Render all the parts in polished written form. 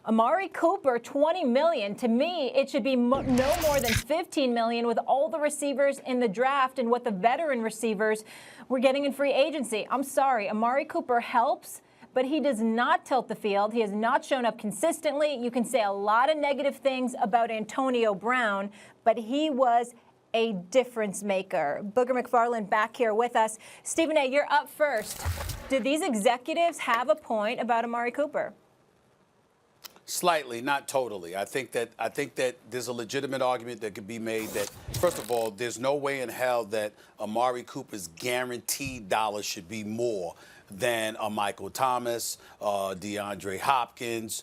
Amari Cooper, $20 million. To me, it should be no more than $15 million with all the receivers in the draft and what the veteran receivers were getting in free agency. I'm sorry, Amari Cooper helps, but he does not tilt the field. He has not shown up consistently. You can say a lot of negative things about Antonio Brown, but he was a difference maker. Booger McFarland back here with us. Stephen A., you're up first. Do these executives have a point about Amari Cooper? Slightly, not totally. I think that there's a legitimate argument that could be made that, first of all, there's no way in hell that Amari Cooper's guaranteed dollars should be more than Michael Thomas, DeAndre Hopkins,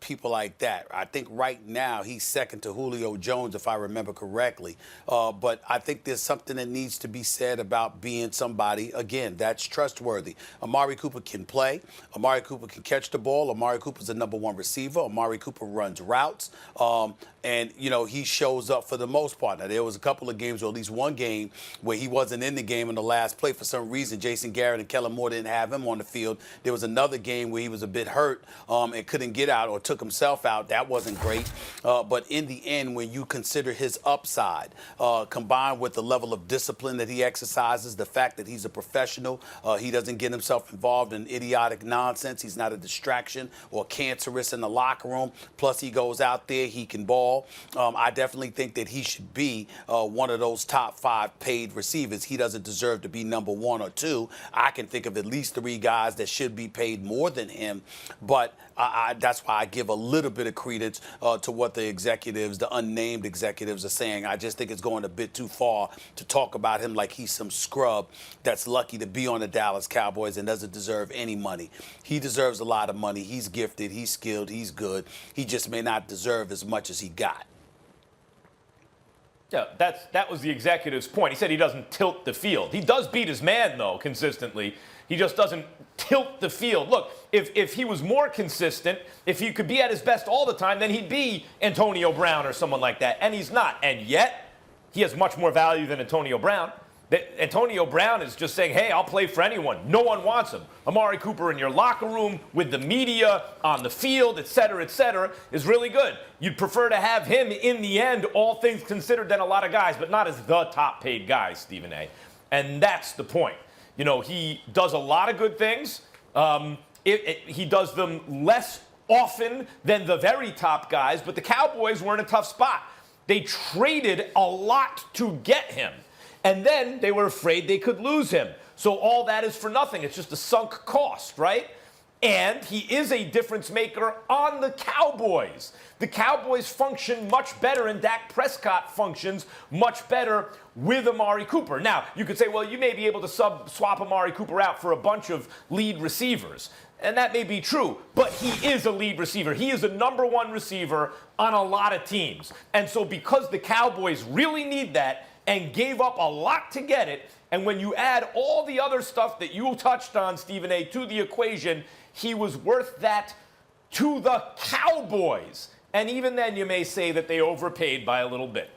people like that. I think right now he's second to Julio Jones, if I remember correctly. But I think there's something that needs to be said about being somebody, again, that's trustworthy. Amari Cooper can play. Amari Cooper can catch the ball. Amari Cooper's the #1 receiver. Amari Cooper runs routes. And, you know, he shows up for the most part. Now, there was a couple of games, or at least one game, where he wasn't in the game in the last play. For some reason, Jason Garrett and Kellerman didn't have him on the field. There was another game where he was a bit hurt and couldn't get out or took himself out. That wasn't great. But in the end, when you consider his upside, combined with the level of discipline that he exercises, the fact that he's a professional, he doesn't get himself involved in idiotic nonsense. He's not a distraction or cancerous in the locker room. Plus, he goes out there, he can ball. I definitely think that he should be one of those top 5 paid receivers. He doesn't deserve to be #1 or 2. I can think of at least 3 guys that should be paid more than him. But that's why I give a little bit of credence to what the executives, the unnamed executives, are saying. I just think it's going a bit too far to talk about him like he's some scrub that's lucky to be on the Dallas Cowboys and doesn't deserve any money. He deserves a lot of money. He's gifted. He's skilled. He's good. He just may not deserve as much as he got. Yeah, that was the executive's point. He said he doesn't tilt the field. He does beat his man, though, consistently. He just doesn't tilt the field. Look, if he was more consistent, if he could be at his best all the time, then he'd be Antonio Brown or someone like that. And he's not. And yet, he has much more value than Antonio Brown. Antonio Brown is just saying, hey, I'll play for anyone. No one wants him. Amari Cooper in your locker room, with the media, on the field, et cetera, is really good. You'd prefer to have him in the end, all things considered, than a lot of guys, but not as the top paid guy, Stephen A. And that's the point. You know, he does a lot of good things. He does them less often than the very top guys, but the Cowboys were in a tough spot. They traded a lot to get him. And then they were afraid they could lose him. So all that is for nothing. It's just a sunk cost, right? And he is a difference maker on the Cowboys. The Cowboys function much better, and Dak Prescott functions much better with Amari Cooper. Now, you could say, well, you may be able to swap Amari Cooper out for a bunch of lead receivers. And that may be true, but he is a lead receiver. He is a #1 receiver on a lot of teams. And so because the Cowboys really need that, and gave up a lot to get it, and when you add all the other stuff that you touched on, Stephen A., to the equation, he was worth that to the Cowboys. And even then, you may say that they overpaid by a little bit.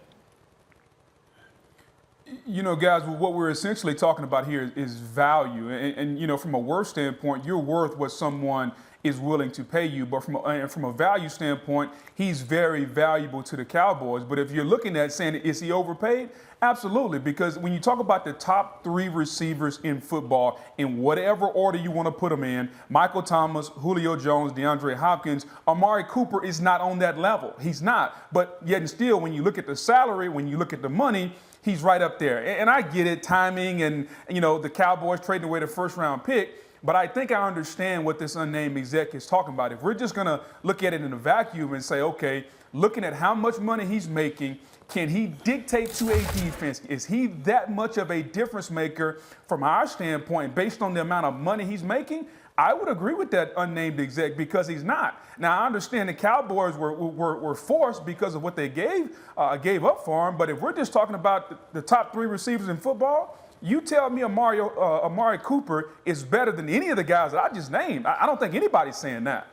You know, guys, what we're essentially talking about here is value. And you know, from a worth standpoint, you're worth what someone is willing to pay you. But from a value standpoint, he's very valuable to the Cowboys. But if you're looking at saying, is he overpaid? Absolutely, because when you talk about the top 3 receivers in football, in whatever order you want to put them in, Michael Thomas, Julio Jones, DeAndre Hopkins, Amari Cooper is not on that level. He's not. But yet and still, when you look at the salary, when you look at the money, he's right up there. And I get it, timing and, you know, the Cowboys trading away the first-round pick. But I think I understand what this unnamed exec is talking about. If we're just going to look at it in a vacuum and say, okay, looking at how much money he's making, can he dictate to a defense? Is he that much of a difference maker from our standpoint based on the amount of money he's making? I would agree with that unnamed exec because he's not. Now, I understand the Cowboys were forced because of what they gave up for him. But if we're just talking about the top 3 receivers in football, you tell me Amari Cooper is better than any of the guys that I just named. I don't think anybody's saying that.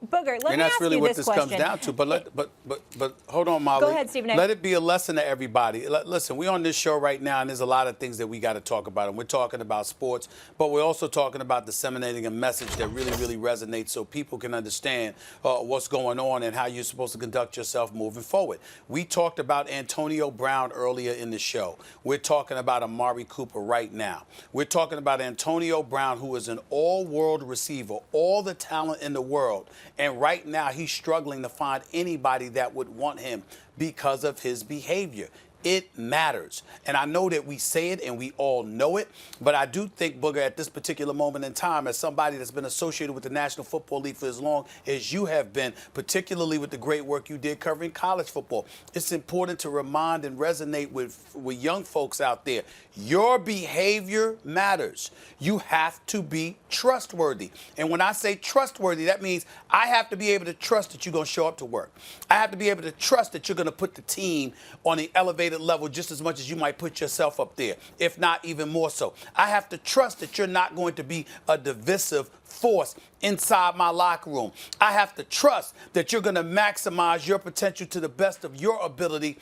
Booger, let And me that's ask really you what this this question. comes down to. But hold on, Molly. Go ahead, Stephen A. Let it be a lesson to everybody. Listen, we're on this show right now, and there's a lot of things that we got to talk about. And we're talking about sports, but we're also talking about disseminating a message that really, really resonates so people can understand what's going on and how you're supposed to conduct yourself moving forward. We talked about Antonio Brown earlier in the show. We're talking about Amari Cooper right now. We're talking about Antonio Brown, who is an all-world receiver, all the talent in the world. And right now, he's struggling to find anybody that would want him because of his behavior. It matters. And I know that we say it and we all know it, but I do think, Booger, at this particular moment in time, as somebody that's been associated with the National Football League for as long as you have been, particularly with the great work you did covering college football, it's important to remind and resonate with young folks out there. Your behavior matters. You have to be trustworthy. And when I say trustworthy, that means I have to be able to trust that you're going to show up to work. I have to be able to trust that you're going to put the team on the elevated level just as much as you might put yourself up there, if not even more so. I have to trust that you're not going to be a divisive force inside my locker room. I have to trust that you're going to maximize your potential to the best of your ability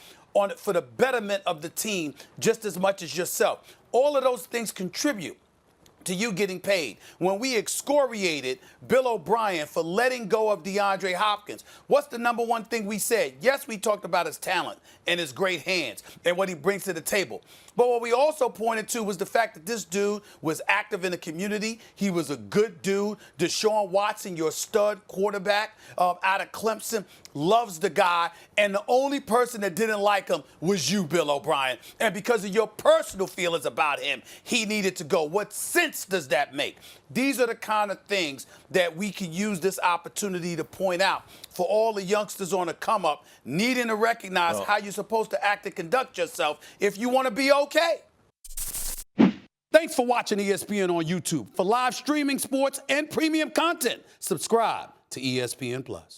for the betterment of the team just as much as yourself. All of those things contribute to you getting paid. When we excoriated Bill O'Brien for letting go of DeAndre Hopkins, what's the number one thing we said? Yes, we talked about his talent and his great hands and what he brings to the table. But what we also pointed to was the fact that this dude was active in the community. He was a good dude. Deshaun Watson, your stud quarterback out of Clemson, loves the guy. And the only person that didn't like him was you, Bill O'Brien. And because of your personal feelings about him, he needed to go. What sense does that make? These are the kind of things that we can use this opportunity to point out for all the youngsters on the come up, needing to recognize how you're supposed to act and conduct yourself if you want to be okay. Thanks for watching ESPN on YouTube. For live streaming sports and premium content, subscribe to ESPN Plus.